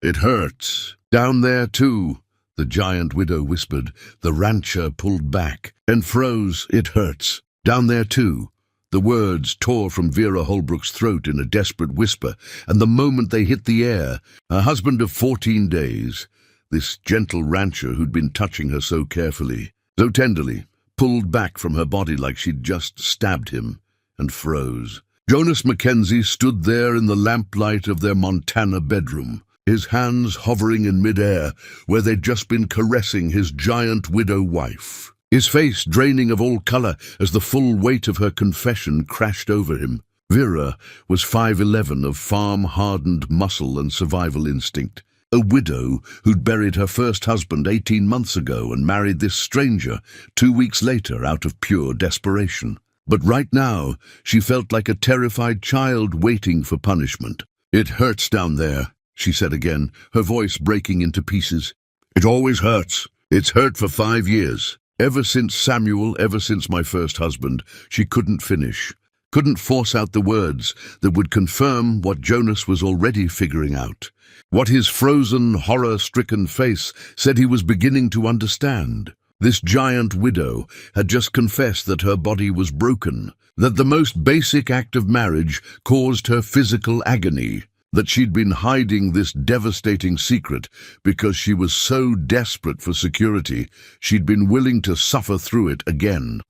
It hurts. Down there, too, the giant widow whispered. The rancher pulled back and froze. It hurts. Down there, too. The words tore from Vera Holbrook's throat in a desperate whisper, and the moment they hit the air, her husband of 14 days, this gentle rancher who'd been touching her so carefully, so tenderly, pulled back from her body like she'd just stabbed him, and froze. Jonas Mackenzie stood there in the lamplight of their Montana bedroom, his hands hovering in midair where they'd just been caressing his giant widow wife, his face draining of all color as the full weight of her confession crashed over him. Vera was 5'11", of farm-hardened muscle and survival instinct, a widow who'd buried her first husband 18 months ago and married this stranger 2 weeks later out of pure desperation. But right now, she felt like a terrified child waiting for punishment. "It hurts down there," she said again, her voice breaking into pieces. "It always hurts. It's hurt for 5 years. Ever since Samuel, ever since my first husband." She couldn't finish, couldn't force out the words that would confirm what Jonas was already figuring out, what his frozen, horror-stricken face said he was beginning to understand. This giant widow had just confessed that her body was broken, that the most basic act of marriage caused her physical agony, that she'd been hiding this devastating secret because she was so desperate for security she'd been willing to suffer through it again.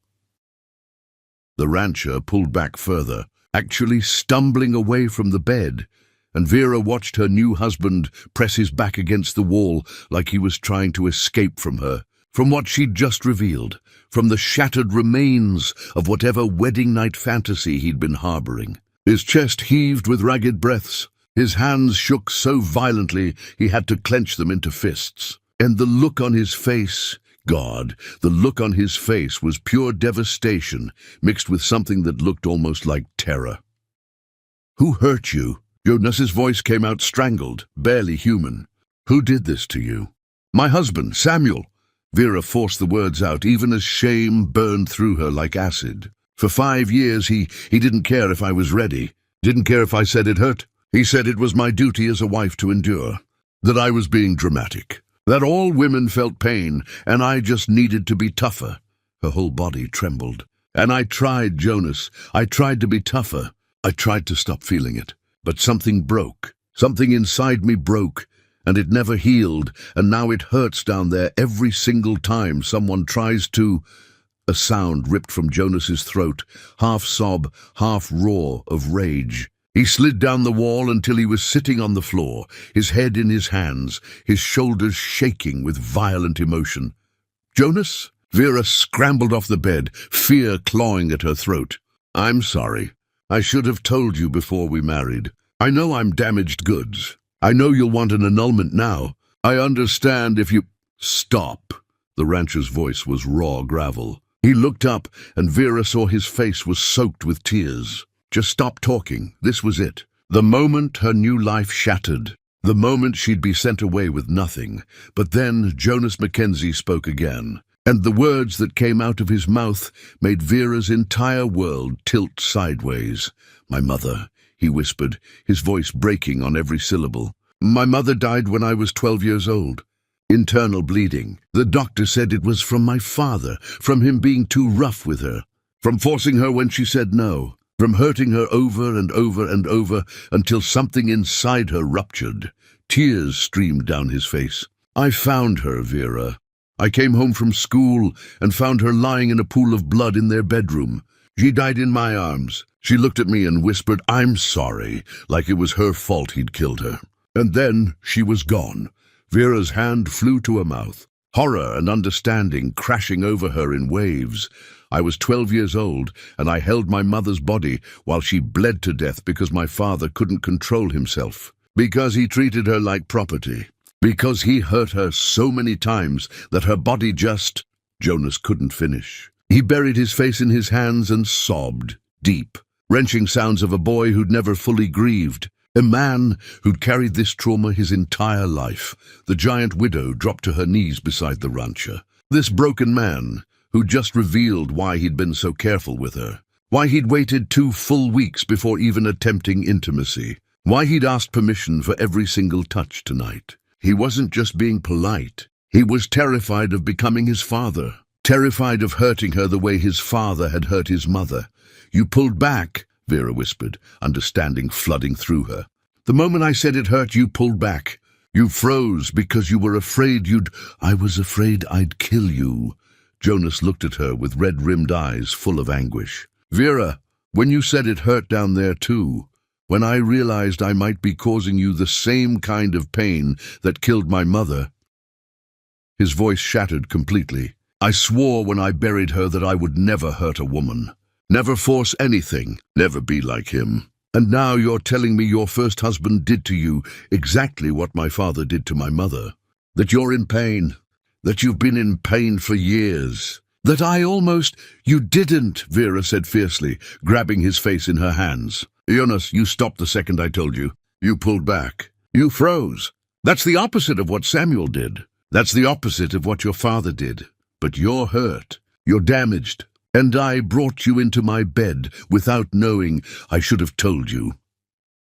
The rancher pulled back further, actually stumbling away from the bed, and Vera watched her new husband press his back against the wall like he was trying to escape from her, from what she'd just revealed, from the shattered remains of whatever wedding night fantasy he'd been harboring. His chest heaved with ragged breaths. His hands shook so violently he had to clench them into fists. And the look on his face, God, the look on his face was pure devastation mixed with something that looked almost like terror. "Who hurt you?" Jonas's voice came out strangled, barely human. "Who did this to you?" "My husband, Samuel." Vera forced the words out, even as shame burned through her like acid. "For 5 years he didn't care if I was ready, didn't care if I said it hurt. He said it was my duty as a wife to endure, that I was being dramatic, that all women felt pain, and I just needed to be tougher." Her whole body trembled. "And I tried, Jonas. I tried to be tougher. I tried to stop feeling it. But something broke. Something inside me broke, and it never healed, and now it hurts down there every single time someone tries to—" A sound ripped from Jonas's throat, half sob, half roar of rage. He slid down the wall until he was sitting on the floor, his head in his hands, his shoulders shaking with violent emotion. "Jonas?" Vera scrambled off the bed, fear clawing at her throat. "I'm sorry. I should have told you before we married. I know I'm damaged goods. I know you'll want an annulment now. I understand if you—" "Stop." The rancher's voice was raw gravel. He looked up, and Vera saw his face was soaked with tears. Just stop talking. This was it. The moment her new life shattered. The moment she'd be sent away with nothing. But then Jonas Mackenzie spoke again, and the words that came out of his mouth made Vera's entire world tilt sideways. "My mother," he whispered, his voice breaking on every syllable. "My mother died when I was 12 years old. Internal bleeding. The doctor said it was from my father, from him being too rough with her, from forcing her when she said no, from hurting her over and over and over until something inside her ruptured." Tears streamed down his face. "I found her, Vera. I came home from school and found her lying in a pool of blood in their bedroom. She died in my arms. She looked at me and whispered, 'I'm sorry,' like it was her fault he'd killed her. And then she was gone." Vera's hand flew to her mouth, horror and understanding crashing over her in waves. "I was 12 years old, and I held my mother's body while she bled to death because my father couldn't control himself, because he treated her like property, because he hurt her so many times that her body just—" Jonas couldn't finish. He buried his face in his hands and sobbed, deep, wrenching sounds of a boy who'd never fully grieved, a man who'd carried this trauma his entire life. The giant widow dropped to her knees beside the rancher. This broken man who'd just revealed why he'd been so careful with her, why he'd waited 2 full weeks before even attempting intimacy. Why he'd asked permission for every single touch tonight. He wasn't just being polite. He was terrified of becoming his father, terrified of hurting her the way his father had hurt his mother. "You pulled back," Vera whispered, understanding flooding through her. "The moment I said it hurt, you pulled back. You froze because you were afraid I was afraid I'd kill you." Jonas looked at her with red-rimmed eyes full of anguish. "Vera, when you said it hurt down there too, when I realized I might be causing you the same kind of pain that killed my mother." His voice shattered completely. "I swore when I buried her that I would never hurt a woman, never force anything, never be like him. And now you're telling me your first husband did to you exactly what my father did to my mother. That you're in pain, that you've been in pain for years. That I almost—" "You didn't," Vera said fiercely, grabbing his face in her hands. "Jonas, you stopped the second I told you. You pulled back. You froze. That's the opposite of what Samuel did. That's the opposite of what your father did. But you're hurt. You're damaged. And I brought you into my bed without knowing. I should have told you."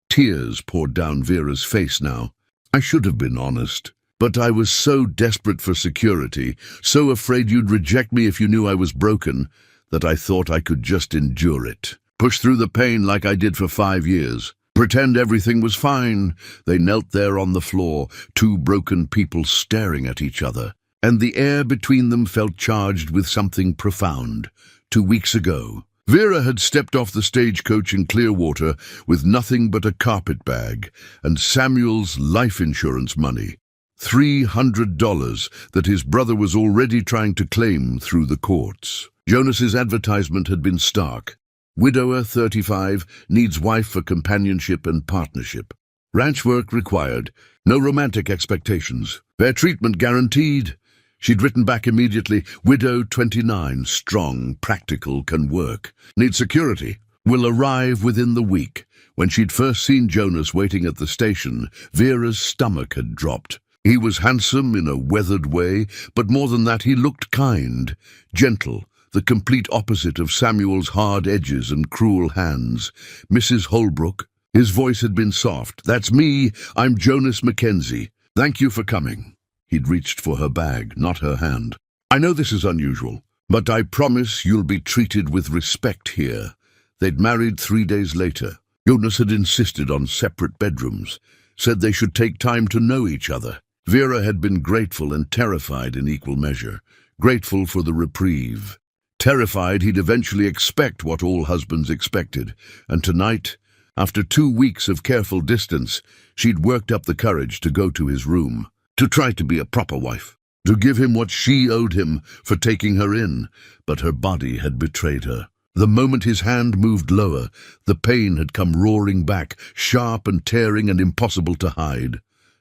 Tears poured down Vera's face now. "I should have been honest. But I was so desperate for security, so afraid you'd reject me if you knew I was broken, that I thought I could just endure it. Push through the pain like I did for 5 years. Pretend everything was fine." They knelt there on the floor, two broken people staring at each other, and the air between them felt charged with something profound. 2 weeks ago, Vera had stepped off the stagecoach in Clearwater with nothing but a carpet bag and Samuel's life insurance money. $300 that his brother was already trying to claim through the courts. Jonas's advertisement had been stark. Widower, 35, needs wife for companionship and partnership. Ranch work required. No romantic expectations. Fair treatment guaranteed. She'd written back immediately. Widow, 29, strong, practical, can work. Need security. Will arrive within the week. When she'd first seen Jonas waiting at the station, Vera's stomach had dropped. He was handsome in a weathered way, but more than that, he looked kind, gentle, the complete opposite of Samuel's hard edges and cruel hands. "Mrs. Holbrook." His voice had been soft. "That's me. I'm Jonas Mackenzie. Thank you for coming." He'd reached for her bag, not her hand. "I know this is unusual, but I promise you'll be treated with respect here." They'd married 3 days later. Jonas had insisted on separate bedrooms, said they should take time to know each other. Vera had been grateful and terrified in equal measure. Grateful for the reprieve. Terrified he'd eventually expect what all husbands expected. And tonight, after 2 weeks of careful distance, she'd worked up the courage to go to his room, to try to be a proper wife, to give him what she owed him for taking her in. But her body had betrayed her. The moment his hand moved lower, the pain had come roaring back, sharp and tearing and impossible to hide.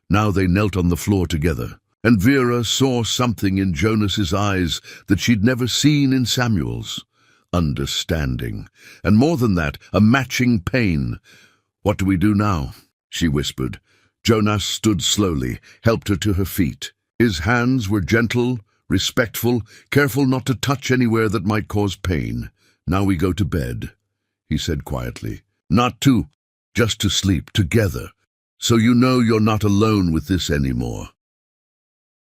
Now they knelt on the floor together, and Vera saw something in Jonas's eyes that she'd never seen in Samuel's. Understanding. And more than that, a matching pain. "What do we do now?" she whispered. Jonas stood slowly, helped her to her feet. His hands were gentle, respectful, careful not to touch anywhere that might cause pain. "Now we go to bed," he said quietly. Just to sleep together. So you know you're not alone with this anymore.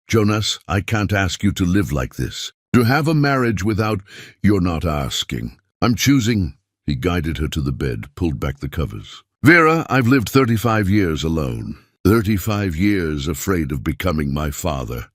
Jonas, I can't ask you to live like this. To have a marriage without— You're not asking. I'm choosing. He guided her to the bed, pulled back the covers. Vera, I've lived 35 years alone. 35 years afraid of becoming my father.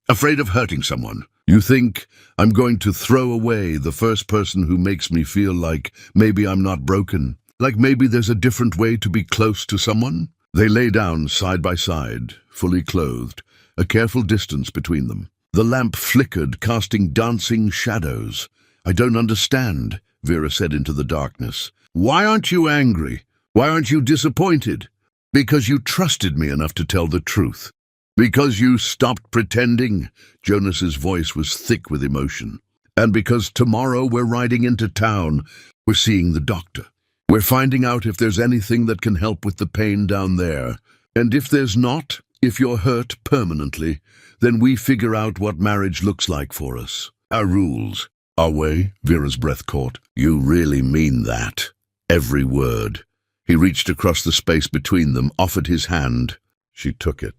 Afraid of hurting someone. You think I'm going to throw away the first person who makes me feel like maybe I'm not broken? Like maybe there's a different way to be close to someone? They lay down side by side, fully clothed, a careful distance between them. The lamp flickered, casting dancing shadows. I don't understand, Vera said into the darkness. Why aren't you angry? Why aren't you disappointed? Because you trusted me enough to tell the truth. Because you stopped pretending. Jonas's voice was thick with emotion. And because tomorrow we're riding into town. We're seeing the doctor. We're finding out if there's anything that can help with the pain down there. And if there's not, if you're hurt permanently, then we figure out what marriage looks like for us. Our rules. Our way, Vera's breath caught. You really mean that? Every word. He reached across the space between them, offered his hand. She took it.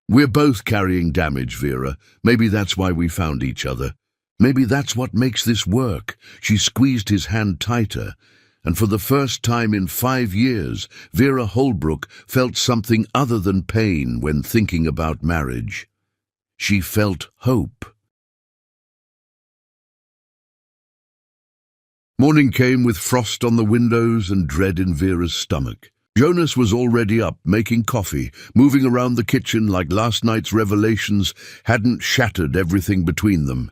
"We're both carrying damage, Vera. Maybe that's why we found each other. Maybe that's what makes this work." She squeezed his hand tighter, and for the first time in 5 years, Vera Holbrook felt something other than pain when thinking about marriage. She felt hope. Morning came with frost on the windows and dread in Vera's stomach. Jonas was already up, making coffee, moving around the kitchen like last night's revelations hadn't shattered everything between them.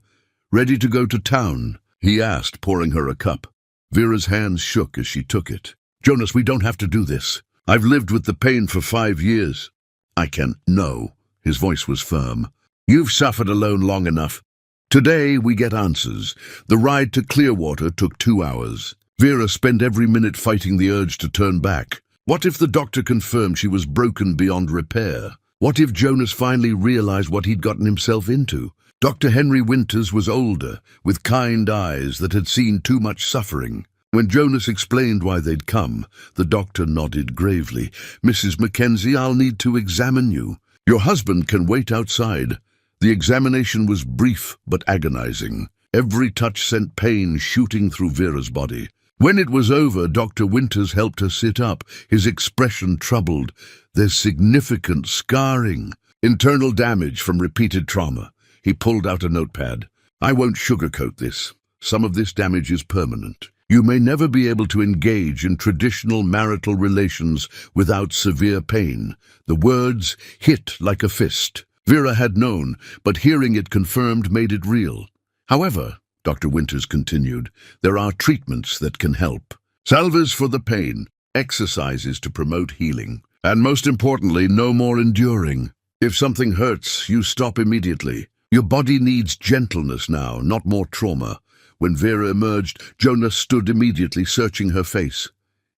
"Ready to go to town?" he asked, pouring her a cup. Vera's hands shook as she took it. "Jonas, we don't have to do this. I've lived with the pain for 5 years. I can." "No." His voice was firm. "You've suffered alone long enough. Today we get answers." The ride to Clearwater took 2 hours. Vera spent every minute fighting the urge to turn back. What if the doctor confirmed she was broken beyond repair? What if Jonas finally realized what he'd gotten himself into? Dr. Henry Winters was older, with kind eyes that had seen too much suffering. When Jonas explained why they'd come, the doctor nodded gravely. "Mrs. Mackenzie, I'll need to examine you. Your husband can wait outside." The examination was brief but agonizing. Every touch sent pain shooting through Vera's body. When it was over, Dr. Winters helped her sit up, his expression troubled. "There's significant scarring. Internal damage from repeated trauma." He pulled out a notepad. "I won't sugarcoat this. Some of this damage is permanent. You may never be able to engage in traditional marital relations without severe pain." The words hit like a fist. Vera had known, but hearing it confirmed made it real. "However," Dr. Winters continued, "there are treatments that can help. Salves for the pain, exercises to promote healing, and most importantly, no more enduring. If something hurts, you stop immediately. Your body needs gentleness now, not more trauma." When Vera emerged, Jonas stood immediately, searching her face.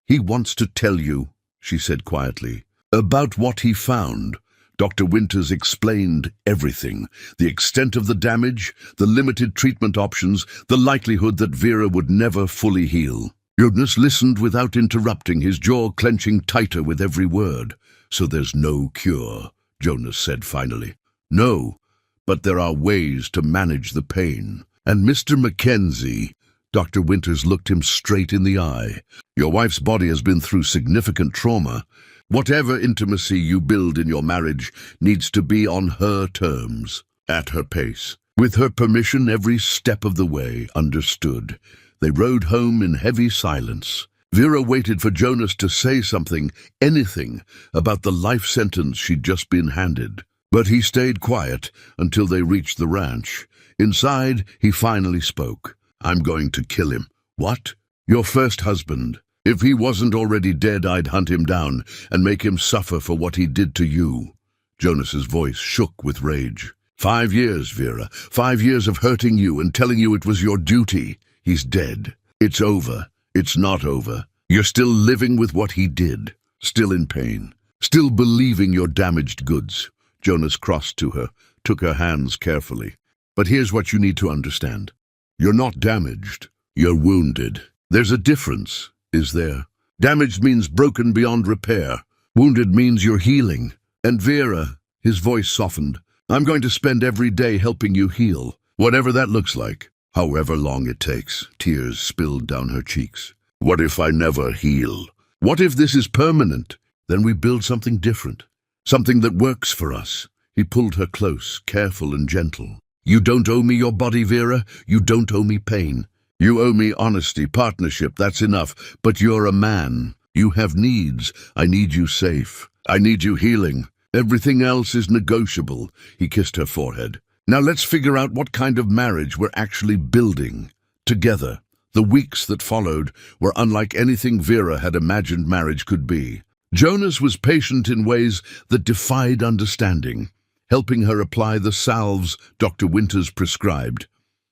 "He wants to tell you," she said quietly. "About what he found." Dr. Winters explained everything. The extent of the damage, the limited treatment options, the likelihood that Vera would never fully heal. Jonas listened without interrupting, his jaw clenching tighter with every word. "So there's no cure," Jonas said finally. "No, but there are ways to manage the pain. And Mr. Mackenzie," Dr. Winters looked him straight in the eye, "your wife's body has been through significant trauma. Whatever intimacy you build in your marriage needs to be on her terms, at her pace. With her permission every step of the way." "Understood." They rode home in heavy silence. Vera waited for Jonas to say something, anything, about the life sentence she'd just been handed. But he stayed quiet until they reached the ranch. Inside, he finally spoke. "I'm going to kill him." "What?" "Your first husband. If he wasn't already dead, I'd hunt him down and make him suffer for what he did to you." Jonas's voice shook with rage. 5 years, Vera. 5 years of hurting you and telling you it was your duty. He's dead. It's over. It's not over. You're still living with what he did. Still in pain. Still believing you're damaged goods. Jonas crossed to her, took her hands carefully. "But here's what you need to understand. You're not damaged. You're wounded. There's a difference. Is there? Damaged means broken beyond repair. Wounded means you're healing. And Vera," his voice softened, "I'm going to spend every day helping you heal, whatever that looks like, however long it takes." Tears spilled down her cheeks. "What if I never heal? What if this is permanent? Then we build something different, something that works for us." He pulled her close, careful and gentle. "You don't owe me your body, Vera. You don't owe me pain. You owe me honesty, partnership, that's enough. But you're a man. You have needs. I need you safe. I need you healing. Everything else is negotiable." He kissed her forehead. "Now let's figure out what kind of marriage we're actually building. Together." The weeks that followed were unlike anything Vera had imagined marriage could be. Jonas was patient in ways that defied understanding, helping her apply the salves Dr. Winters prescribed,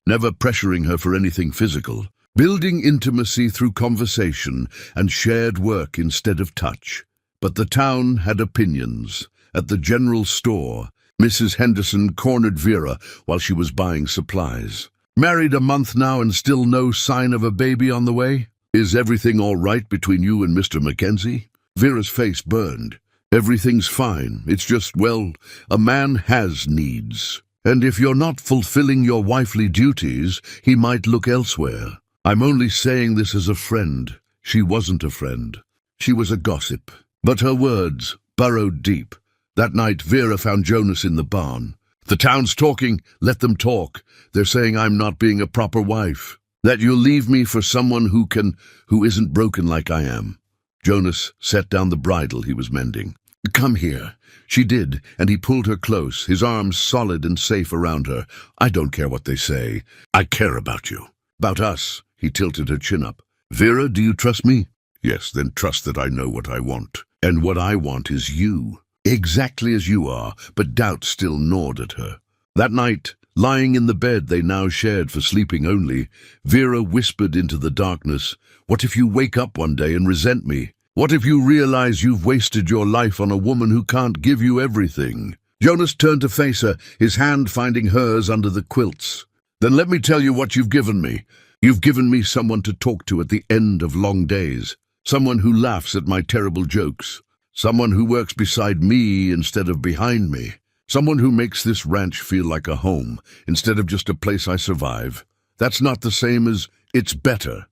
never pressuring her for anything physical, building intimacy through conversation and shared work instead of touch. But the town had opinions. At the general store, Mrs. Henderson cornered Vera while she was buying supplies. "Married a month now and still no sign of a baby on the way?" Is everything all right between you and Mr. Mackenzie? Vera's face burned. Everything's fine. It's just, well, a man has needs. And if you're not fulfilling your wifely duties, he might look elsewhere. I'm only saying this as a friend. She wasn't a friend. She was a gossip. But her words burrowed deep. That night, Vera found Jonas in the barn. The town's talking. Let them talk. They're saying I'm not being a proper wife. That you'll leave me for someone who isn't broken like I am. Jonas set down the bridle he was mending. Come here. She did, and he pulled her close, his arms solid and safe around her. I don't care what they say. I care about you. About us. He tilted her chin up. Vera, do you trust me? Yes, then trust that I know what I want. And what I want is you. Exactly as you are, but doubt still gnawed at her. That night, lying in the bed they now shared for sleeping only, Vera whispered into the darkness, what if you wake up one day and resent me? What if you realize you've wasted your life on a woman who can't give you everything? Jonas turned to face her, his hand finding hers under the quilts. Then let me tell you what you've given me. You've given me someone to talk to at the end of long days. Someone who laughs at my terrible jokes. Someone who works beside me instead of behind me. Someone who makes this ranch feel like a home instead of just a place I survive. That's not the same as it's better.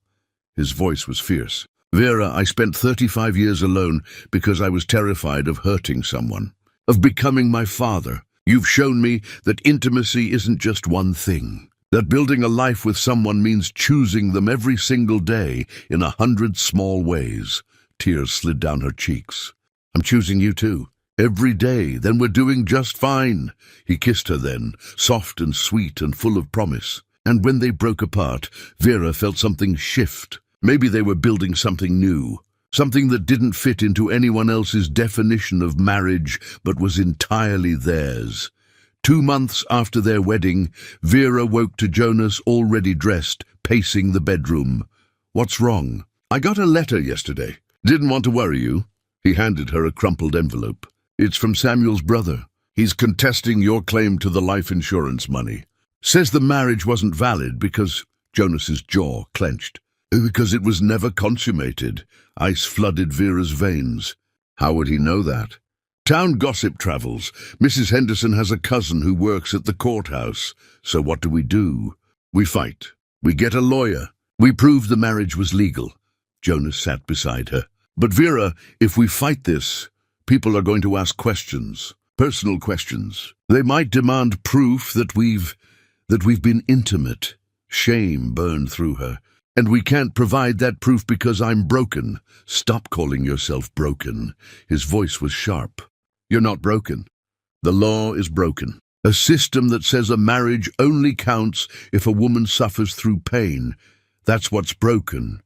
His voice was fierce. Vera, I spent 35 years alone because I was terrified of hurting someone, of becoming my father. You've shown me that intimacy isn't just one thing, that building a life with someone means choosing them every single day in 100 small ways. Tears slid down her cheeks. I'm choosing you too. Every day, then we're doing just fine. He kissed her then, soft and sweet and full of promise. And when they broke apart, Vera felt something shift. Maybe they were building something new, something that didn't fit into anyone else's definition of marriage, but was entirely theirs. 2 months after their wedding, Vera woke to Jonas already dressed, pacing the bedroom. What's wrong? I got a letter yesterday. Didn't want to worry you. He handed her a crumpled envelope. It's from Samuel's brother. He's contesting your claim to the life insurance money. Says the marriage wasn't valid because Jonas's jaw clenched. Because it was never consummated. Ice flooded Vera's veins. How would he know that? Town gossip travels. Mrs. Henderson has a cousin who works at the courthouse. So what do? We fight. We get a lawyer. We prove the marriage was legal. Jonas sat beside her. But Vera, if we fight this, people are going to ask questions. Personal questions. They might demand proof that we've been intimate. Shame burned through her. And we can't provide that proof because I'm broken. Stop calling yourself broken. His voice was sharp. You're not broken. The law is broken. A system that says a marriage only counts if a woman suffers through pain. That's what's broken.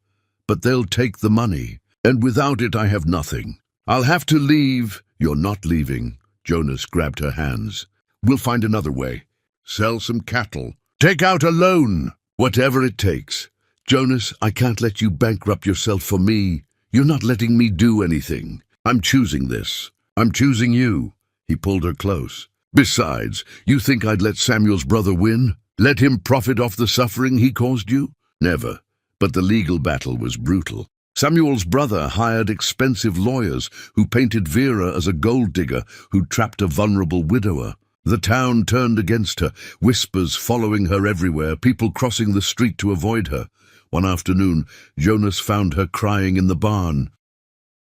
But they'll take the money. And without it, I have nothing. I'll have to leave. You're not leaving. Jonas grabbed her hands. We'll find another way. Sell some cattle. Take out a loan. Whatever it takes. Jonas, I can't let you bankrupt yourself for me. You're not letting me do anything. I'm choosing this. I'm choosing you. He pulled her close. Besides, you think I'd let Samuel's brother win? Let him profit off the suffering he caused you? Never. But the legal battle was brutal. Samuel's brother hired expensive lawyers who painted Vera as a gold digger who trapped a vulnerable widower. The town turned against her, whispers following her everywhere, people crossing the street to avoid her. One afternoon, Jonas found her crying in the barn.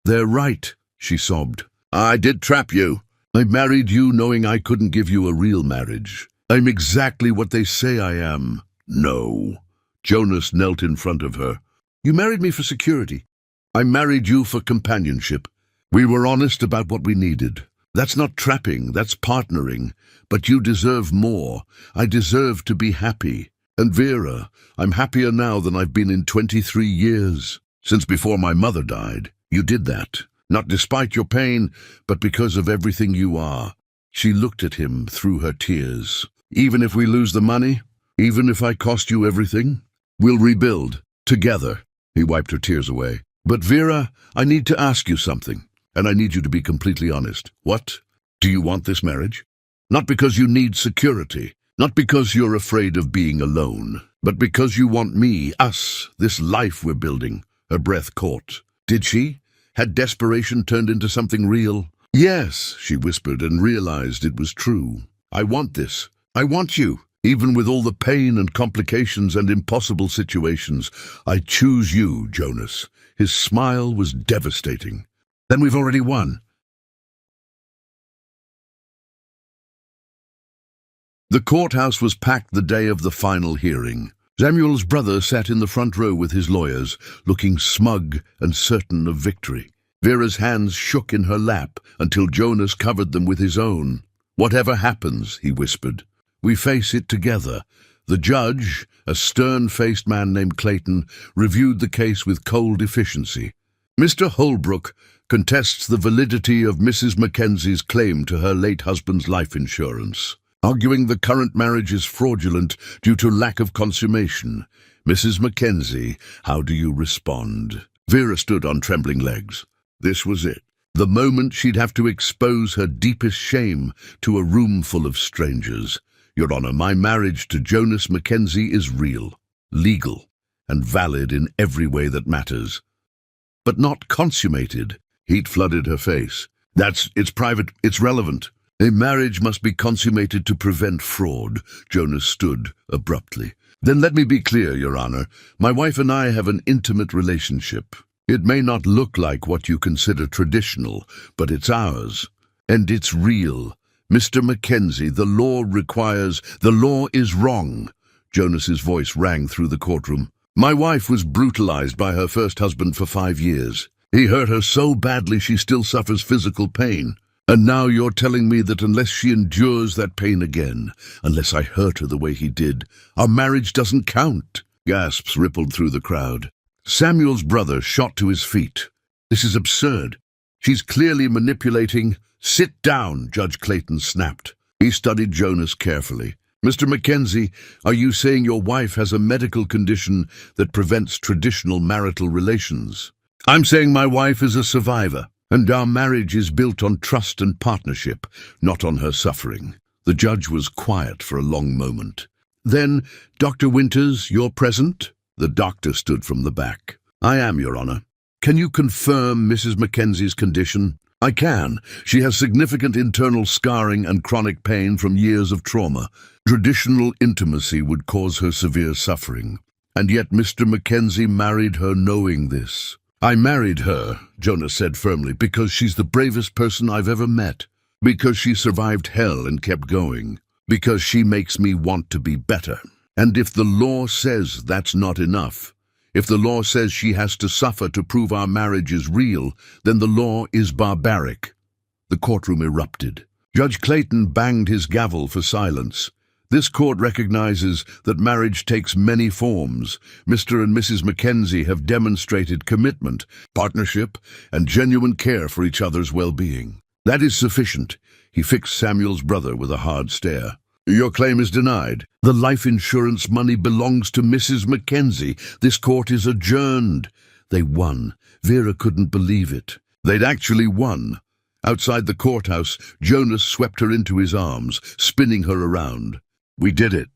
They're right, she sobbed. I did trap you. I married you knowing I couldn't give you a real marriage. I'm exactly what they say I am. No. Jonas knelt in front of her. You married me for security. I married you for companionship. We were honest about what we needed. That's not trapping, that's partnering. But you deserve more. I deserve to be happy. And Vera, I'm happier now than I've been in 23 years. Since before my mother died, you did that. Not despite your pain, but because of everything you are. She looked at him through her tears. Even if we lose the money, even if I cost you everything, we'll rebuild, together. He wiped her tears away. But Vera, I need to ask you something, and I need you to be completely honest. What? Do you want this marriage? Not because you need security. Not because you're afraid of being alone, but because you want me, us, this life we're building. Her breath caught. Did she? Had desperation turned into something real? Yes, she whispered and realized it was true. I want this. I want you. Even with all the pain and complications and impossible situations, I choose you, Jonas. His smile was devastating. Then we've already won. The courthouse was packed the day of the final hearing. Samuel's brother sat in the front row with his lawyers, looking smug and certain of victory. Vera's hands shook in her lap until Jonas covered them with his own. Whatever happens, he whispered, we face it together. The judge, a stern-faced man named Clayton, reviewed the case with cold efficiency. Mr. Holbrook contests the validity of Mrs. Mackenzie's claim to her late husband's life insurance, arguing the current marriage is fraudulent due to lack of consummation. Mrs. Mackenzie, how do you respond? Vera stood on trembling legs. This was it. The moment she'd have to expose her deepest shame to a room full of strangers. Your Honor, my marriage to Jonas Mackenzie is real, legal, and valid in every way that matters. But not consummated. Heat flooded her face. It's private, it's relevant. A marriage must be consummated to prevent fraud. Jonas stood abruptly. Then let me be clear, Your Honor. My wife and I have an intimate relationship. It may not look like what you consider traditional, but it's ours. And it's real. Mr. Mackenzie, the law is wrong. Jonas's voice rang through the courtroom. My wife was brutalized by her first husband for 5 years. He hurt her so badly she still suffers physical pain. And now you're telling me that unless she endures that pain again, unless I hurt her the way he did, our marriage doesn't count. Gasps rippled through the crowd. Samuel's brother shot to his feet. This is absurd. She's clearly manipulating. Sit down, Judge Clayton snapped. He studied Jonas carefully. Mr. Mackenzie, are you saying your wife has a medical condition that prevents traditional marital relations? I'm saying my wife is a survivor, and our marriage is built on trust and partnership, not on her suffering. The judge was quiet for a long moment. Then, Dr. Winters, you're present? The doctor stood from the back. I am, Your Honor. Can you confirm Mrs. Mackenzie's condition? I can. She has significant internal scarring and chronic pain from years of trauma. Traditional intimacy would cause her severe suffering. And yet Mr. Mackenzie married her knowing this. I married her, Jonas said firmly, because she's the bravest person I've ever met. Because she survived hell and kept going. Because she makes me want to be better. And if the law says that's not enough, if the law says she has to suffer to prove our marriage is real, then the law is barbaric. The courtroom erupted. Judge Clayton banged his gavel for silence. This court recognizes that marriage takes many forms. Mr. and Mrs. Mackenzie have demonstrated commitment, partnership, and genuine care for each other's well-being. That is sufficient. He fixed Samuel's brother with a hard stare. Your claim is denied. The life insurance money belongs to Mrs. Mackenzie. This court is adjourned. They won. Vera couldn't believe it. They'd actually won. Outside the courthouse, Jonas swept her into his arms, spinning her around. We did it.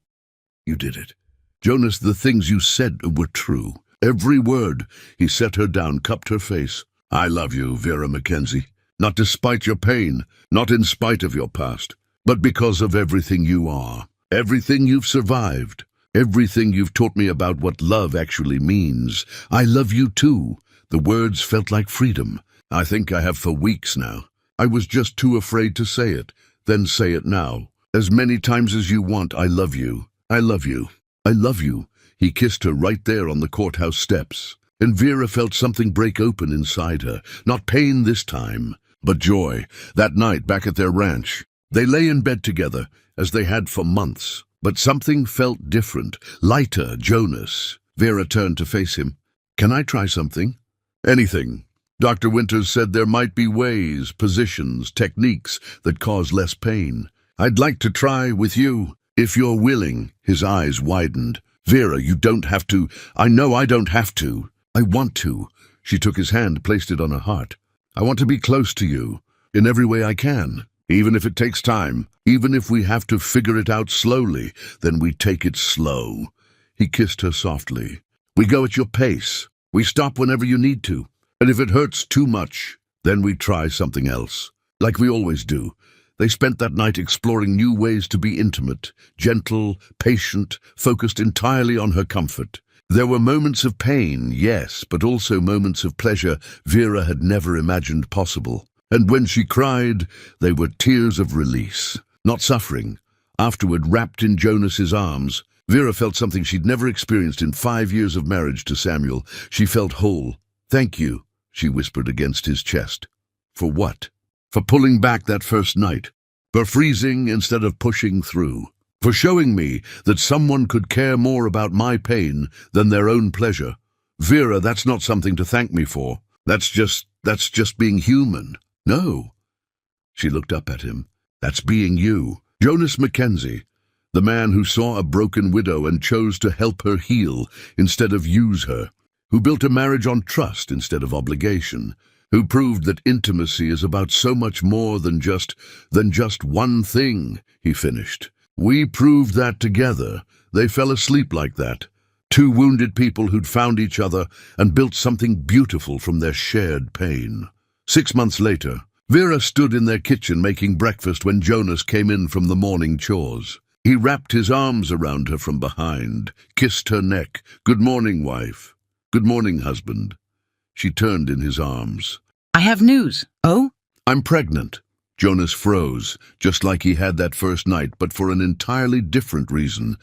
You did it. Jonas, the things you said were true. Every word. He set her down, cupped her face. I love you, Vera Mackenzie. Not despite your pain, not in spite of your past, but because of everything you are. Everything you've survived. Everything you've taught me about what love actually means. I love you too. The words felt like freedom. I think I have for weeks now. I was just too afraid to say it. Then say it now. As many times as you want, I love you. I love you. I love you. He kissed her right there on the courthouse steps. And Vera felt something break open inside her. Not pain this time, but joy. That night back at their ranch, they lay in bed together, as they had for months. But something felt different. Lighter, Jonas. Vera turned to face him. Can I try something? Anything. Dr. Winters said there might be ways, positions, techniques that cause less pain. I'd like to try with you, if you're willing. His eyes widened. Vera, you don't have to. I know I don't have to. I want to. She took his hand, placed it on her heart. I want to be close to you, in every way I can. Even if it takes time, even if we have to figure it out slowly, then we take it slow. He kissed her softly. We go at your pace. We stop whenever you need to. And if it hurts too much, then we try something else. Like we always do. They spent that night exploring new ways to be intimate, gentle, patient, focused entirely on her comfort. There were moments of pain, yes, but also moments of pleasure Vera had never imagined possible. And when she cried, they were tears of release, not suffering. Afterward, wrapped in Jonas's arms, Vera felt something she'd never experienced in 5 years of marriage to Samuel. She felt whole. "Thank you," she whispered against his chest. "For what?" "For pulling back that first night. For freezing instead of pushing through. For showing me that someone could care more about my pain than their own pleasure. Vera, that's not something to thank me for. That's just being human." "No." She looked up at him. "That's being you. Jonas Mackenzie, the man who saw a broken widow and chose to help her heal instead of use her, who built a marriage on trust instead of obligation, who proved that intimacy is about so much more than just one thing," he finished. "We proved that together. They fell asleep like that. Two wounded people who'd found each other and built something beautiful from their shared pain." 6 months later, Vera stood in their kitchen making breakfast when Jonas came in from the morning chores. He wrapped his arms around her from behind, kissed her neck. "Good morning, wife." "Good morning, husband." She turned in his arms. "I have news." "Oh?" "I'm pregnant." Jonas froze, just like he had that first night, but for an entirely different reason.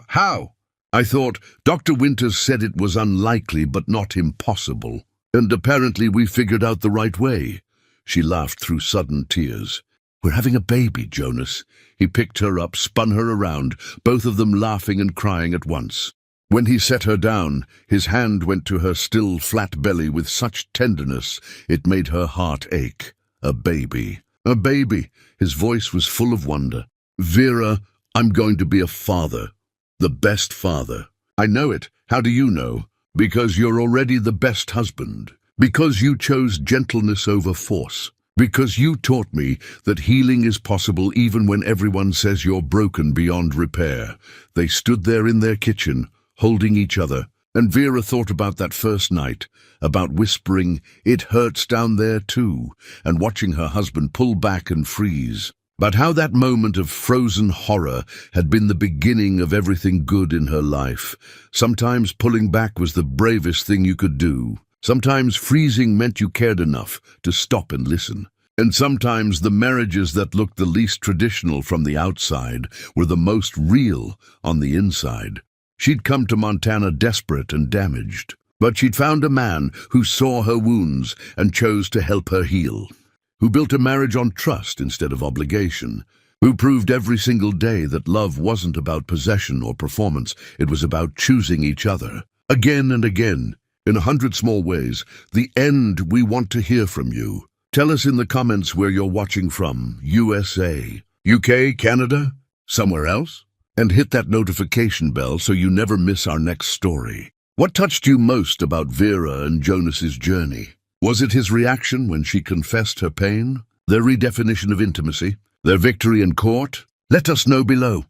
"How?" "I thought Dr. Winters said it was unlikely but not impossible. And apparently we figured out the right way." She laughed through sudden tears. "We're having a baby, Jonas." He picked her up, spun her around, both of them laughing and crying at once. When he set her down, his hand went to her still flat belly with such tenderness it made her heart ache. "A baby. A baby." His voice was full of wonder. "Vera, I'm going to be a father. The best father." "I know it. How do you know?" "Because you're already the best husband. Because you chose gentleness over force. Because you taught me that healing is possible even when everyone says you're broken beyond repair." They stood there in their kitchen, holding each other, and Vera thought about that first night, about whispering, "It hurts down there too," and watching her husband pull back and freeze. But how that moment of frozen horror had been the beginning of everything good in her life. Sometimes pulling back was the bravest thing you could do. Sometimes freezing meant you cared enough to stop and listen. And sometimes the marriages that looked the least traditional from the outside were the most real on the inside. She'd come to Montana desperate and damaged, but she'd found a man who saw her wounds and chose to help her heal, who built a marriage on trust instead of obligation, who proved every single day that love wasn't about possession or performance, it was about choosing each other. Again and again, in 100 small ways. The end. We want to hear from you. Tell us in the comments where you're watching from. USA, UK, Canada, somewhere else? And hit that notification bell so you never miss our next story. What touched you most about Vera and Jonas's journey? Was it his reaction when she confessed her pain? Their redefinition of intimacy? Their victory in court? Let us know below.